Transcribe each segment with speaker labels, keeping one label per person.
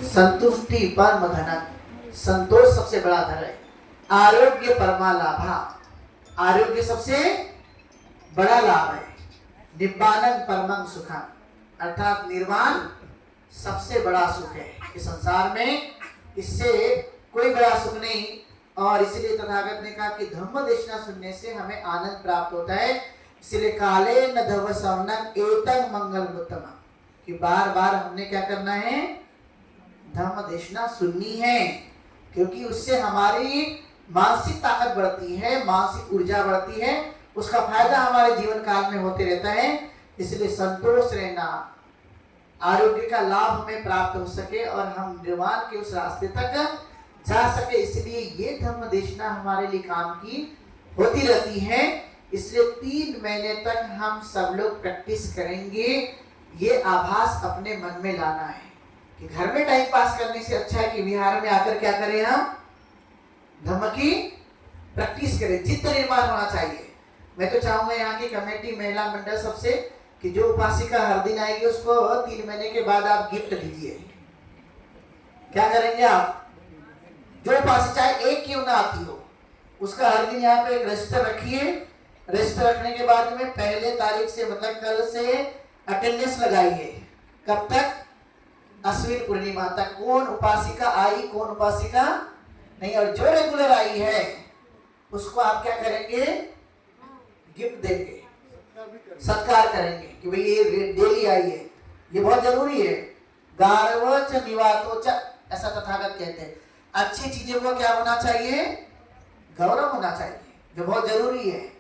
Speaker 1: संतुष्टि परम धन, संतोष सबसे बड़ा धन है। आरोग्य परमा लाभा, आरोग्य सबसे बड़ा लाभ है। निब्बानं परमं सुखम, अर्थात निर्वाण सबसे बड़ा सुख है इस संसार में, इससे कोई बड़ा सुख नहीं। और इसलिए तथागत ने कहा कि धम्म देशना सुनने से हमें आनंद प्राप्त होता है। इसलिए काले न धव सवनम एतं मंगल उत्तम, कि बार बार हमने क्या करना है, धम्म देशना सुननी है, क्योंकि उससे हमारी मानसिक ताकत बढ़ती है, मानसिक ऊर्जा बढ़ती है, उसका फायदा हमारे जीवन काल में होते रहता है। इसलिए संतोष रहना, आरोग्य का लाभ हमें प्राप्त हो सके और हम निर्वाण के उस रास्ते तक जा सके, इसलिए ये धम्म देशना हमारे लिए काम की होती रहती है। इसलिए 3 महीने तक हम सब लोग प्रैक्टिस करेंगे। ये आभास अपने मन में लाना है कि घर में टाइम पास करने से अच्छा है कि विहार में आकर क्या करें, हम धम्म की प्रैक्टिस करें, चित्त निर्माण होना चाहिए। मैं तो चाहूंगा यहाँ की कमेटी, महिला मंडल सबसे, कि जो उपासिका हर दिन आएगी उसको 3 महीने के बाद आप गिफ्ट दीजिए। क्या करेंगे आप, जो उपासिका चाहे एक क्यों ना आती हो, उसका हर दिन यहाँ पे एक रजिस्टर रखिए। रजिस्टर रखने के बाद में पहले तारीख से, मतलब कल से अटेंडेंस लगाइए। कब तक, अश्विन पूर्णिमा तक, कौन उपासिका आई कौन उपासिका नहीं, और जो रेगुलर आई है उसको आप क्या करेंगे, गिफ्ट देंगे, सत्कार करेंगे कि भाई ये डेली आई है, ये बहुत जरूरी है। गार्वच निवातोच, ऐसा तथागत कहते हैं। अच्छी चीजों को क्या होना चाहिए, गौरव होना चाहिए, जो बहुत जरूरी है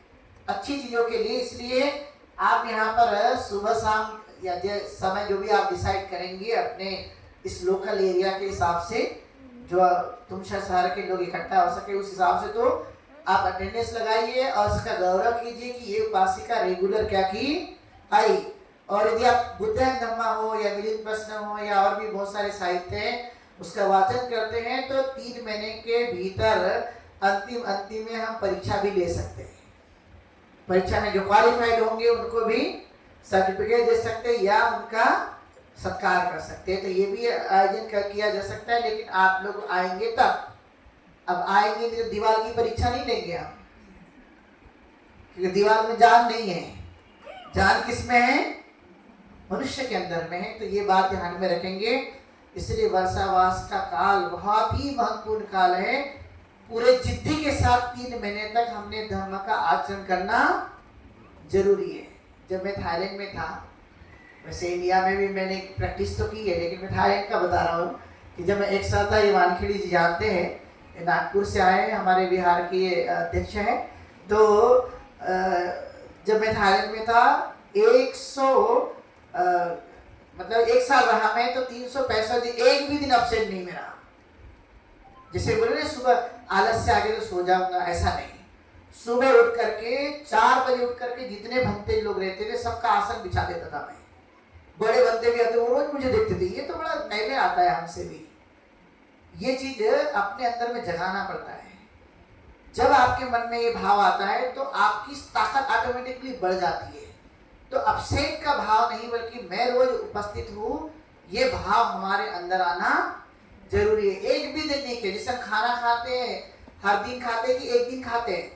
Speaker 1: अच्छी चीजों के लिए। इसलिए आप यहाँ पर सुबह शाम या समय जो भी आप डिसाइड करेंगे अपने इस लोकल एरिया के हिसाब से, जो तुम शहर के लोग इकट्ठा हो सके उस हिसाब से, तो आप अटेंडेंस लगाइए और इसका गौरव कीजिए कि ये उपासिका रेगुलर क्या की आई। और यदि आप बुद्ध धम्मा हो या मिलिंद प्रश्न हो या और भी बहुत सारे साहित्य हैं उसका वाचन करते हैं, तो 3 महीने के भीतर अंतिम में हम परीक्षा भी ले सकते हैं। परीक्षा में जो क्वालिफाइड होंगे उनको भी सर्टिफिकेट दे सकते हैं या उनका सत्कार कर सकते हैं। तो ये भी आयोजन किया जा सकता है, लेकिन आप लोग आएंगे तब। अब आएंगे तो दीवार की परीक्षा नहीं लेंगे हम, क्योंकि दीवार में जान नहीं है। जान किस में है, मनुष्य के अंदर में है। तो ये बात ध्यान में रखेंगे। इसलिए वर्षावास का काल बहुत ही महत्वपूर्ण काल है। पूरे जिद्दी के साथ 3 महीने तक हमने धर्म का आचरण करना जरूरी है। जब मैं थाईलैंड में था, वैसे इंडिया में भी मैंने प्रैक्टिस तो की है, लेकिन मैं थाईलैंड का बता रहा हूँ कि जब मैं एक साल था, ये वानखेड़ी जी जानते हैं, नागपुर से आए हैं, हमारे बिहार के अध्यक्ष हैं। तो जब मैं थाईलैंड में था, 1 साल रहा मैं, तो 365 दिन एक भी दिन अपसेंट नहीं मेरा। जैसे बोले ना सुबह आलस से आगे तो सो जाऊंगा, ऐसा नहीं। सुबह उठ करके 4 बजे उठ करके जितने भंते लोग रहते थे सबका आसन बिछा देता था मैं। बड़े बंदे भी आते, वो रोज मुझे देखते थे, ये तो बड़ा पहले आता है हमसे भी। ये चीज अपने अंदर में जगाना पड़ता है। जब आपके मन में ये भाव आता है तो आपकी ताकत ऑटोमेटिकली बढ़ जाती है। तो अपसेट का भाव नहीं, बल्कि मैं रोज उपस्थित हूँ, ये भाव हमारे अंदर आना जरूरी है। एक भी दिन नहीं किया, जैसे हम खाना खाते हैं, हर दिन खाते हैं कि एक दिन खाते हैं?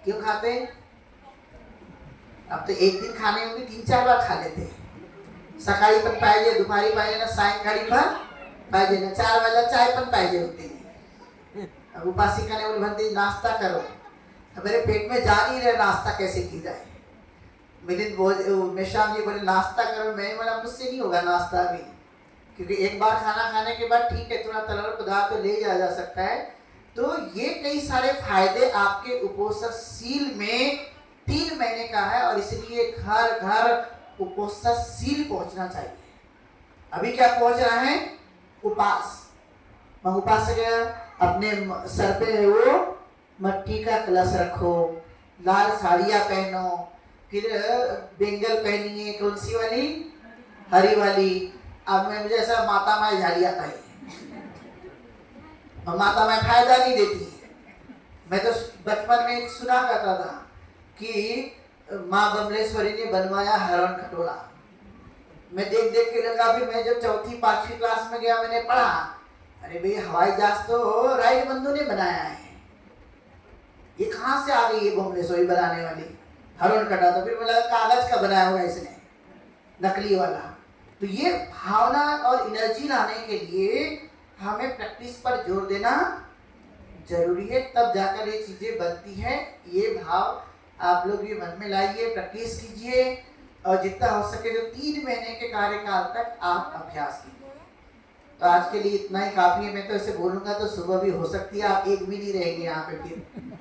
Speaker 1: क्यों खाते हैं? अब तो एक दिन खाने में भी 3-4 बार खा लेते हैं। सकाळी पण पाहिजे, दुपारी पाहिजे ना, सायंकाळी पण पाहिजे ना, 4 वाजता चाय पण पाहिजे होती। अब उपासिका ने बोली नाश्ता करो, मेरे पेट में जा नहीं रहा, नाश्ता कैसे की जाए। मेशाम जी बोले नाश्ता करो, मैं बोला मुझसे नहीं होगा नाश्ता अभी, क्योंकि एक बार खाना खाने के बाद ठीक है थोड़ा तरल पदार्थ तो ले जा सकता है। तो ये कई सारे फायदे आपके उपोषणशील में 3 महीने का है, और इसलिए घर घर उपोषणशील पहुंचना चाहिए। अभी क्या पहुंच रहा है, उपास। उपासक अपने सर पे वो मट्टी का कलश रखो, लाल साड़ियाँ पहनो, फिर बेंगल पहनिए, कौन सी वाली, हरी वाली। अब मैं मुझे ऐसा माता माई झाड़ी आता है, और माता माई फायदा नहीं देती है। मैं तो बचपन में एक सुना करता था कि माँ बमलेश्वरी ने बनवाया हरण खटोला। मैं देख देख के लगा, भी मैं जब चौथी पांचवी क्लास में गया मैंने पढ़ा, अरे भाई हवाई जहाज तो राइट बंधु ने बनाया है, ये कहां से आ गई ये भुवनेश्वरी बनाने वाली हरण कटा। तो फिर बोला कागज का बनाया होगा इसने, नकली वाला। तो ये भावना और एनर्जी लाने के लिए हमें प्रैक्टिस पर जोर देना जरूरी है, तब जाकर ये चीजें बनती है। ये भाव आप लोग भी मन में लाइए, प्रैक्टिस कीजिए, और जितना हो सके जो 3 महीने के कार्यकाल तक आप अभ्यास कीजिए। तो आज के लिए इतना ही काफी है। मैं तो ऐसे बोलूंगा तो सुबह भी हो सकती है आप एक भी नहीं रहेंगे यहाँ पे फिर